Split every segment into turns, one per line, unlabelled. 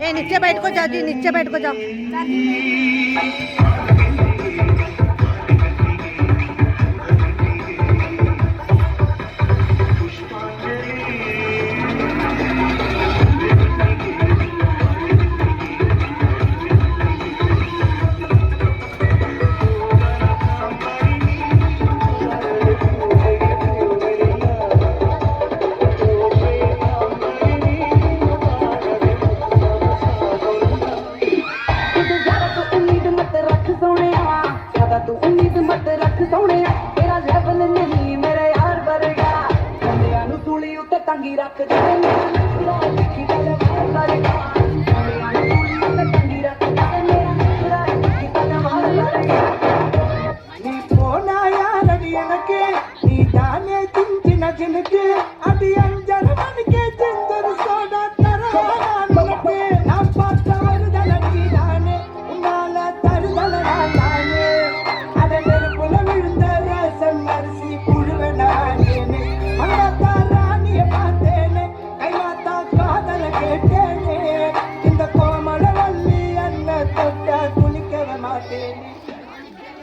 ए नीचे बैठ को जाओ जी, नीचे बैठ को जाओ।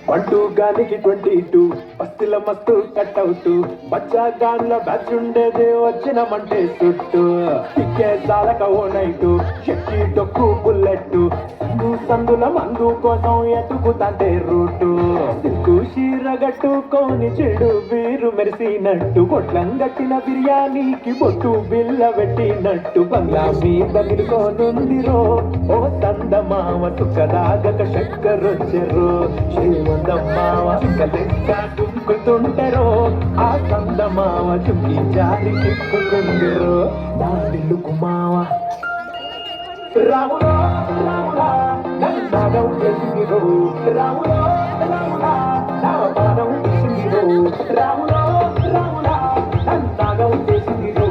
బంటూ గానికి 22 బస్తిల మస్తు కట్అవుట్ బచ్చా గాన్ల బ్యాచ్ ఉండేది వచ్చినమంటే చుట్టూ టిక్కే చాలక ఓ నైటు చెక్కి డొక్కు బుల్లెట్ సందుల మందు కోసం ఎతుకుతాంటే రూటు సిల్కు షీరగట్టుకోని చెడు వీరు మెరిసినట్టు పొట్లం గట్టిన బిర్యానీకి బొట్టు బిల్ల పెట్టినట్టు బంగ్లా మీద నిలుకోనుందిరో ఓ సందమావ సుఖదాగక చక్కరొచ్చెరో శ్రీమందమ్మావ చుక్కలెక్క తుంకుతుంటెరో ఆ సందమావ చుక్కి జారి చిక్కుకుందిరో దాడిల్లు కుమావ రాములో రాములా నన్ను నాగం చేసిందిరో రాములో రాములా నా పాదం చేసిందిరో రాములో రాములా నన్ను నాగం చేసిందిరో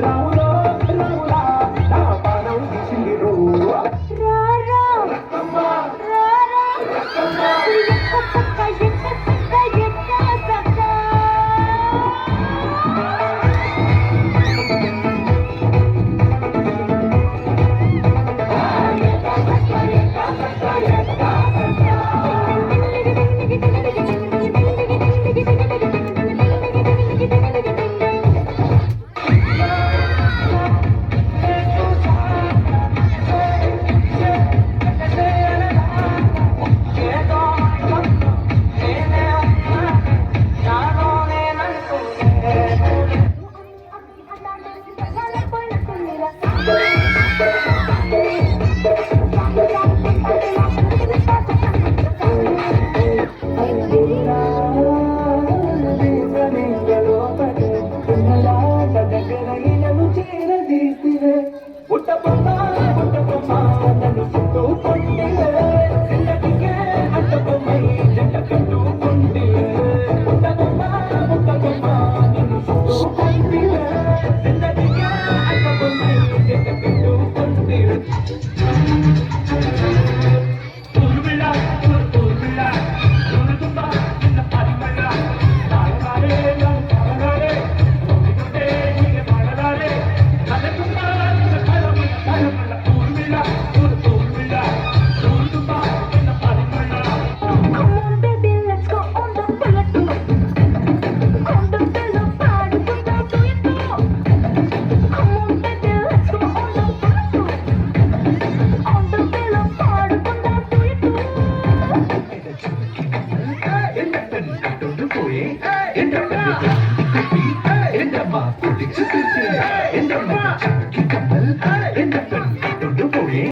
రాములో రాములా నా పాదం చేసిందిరో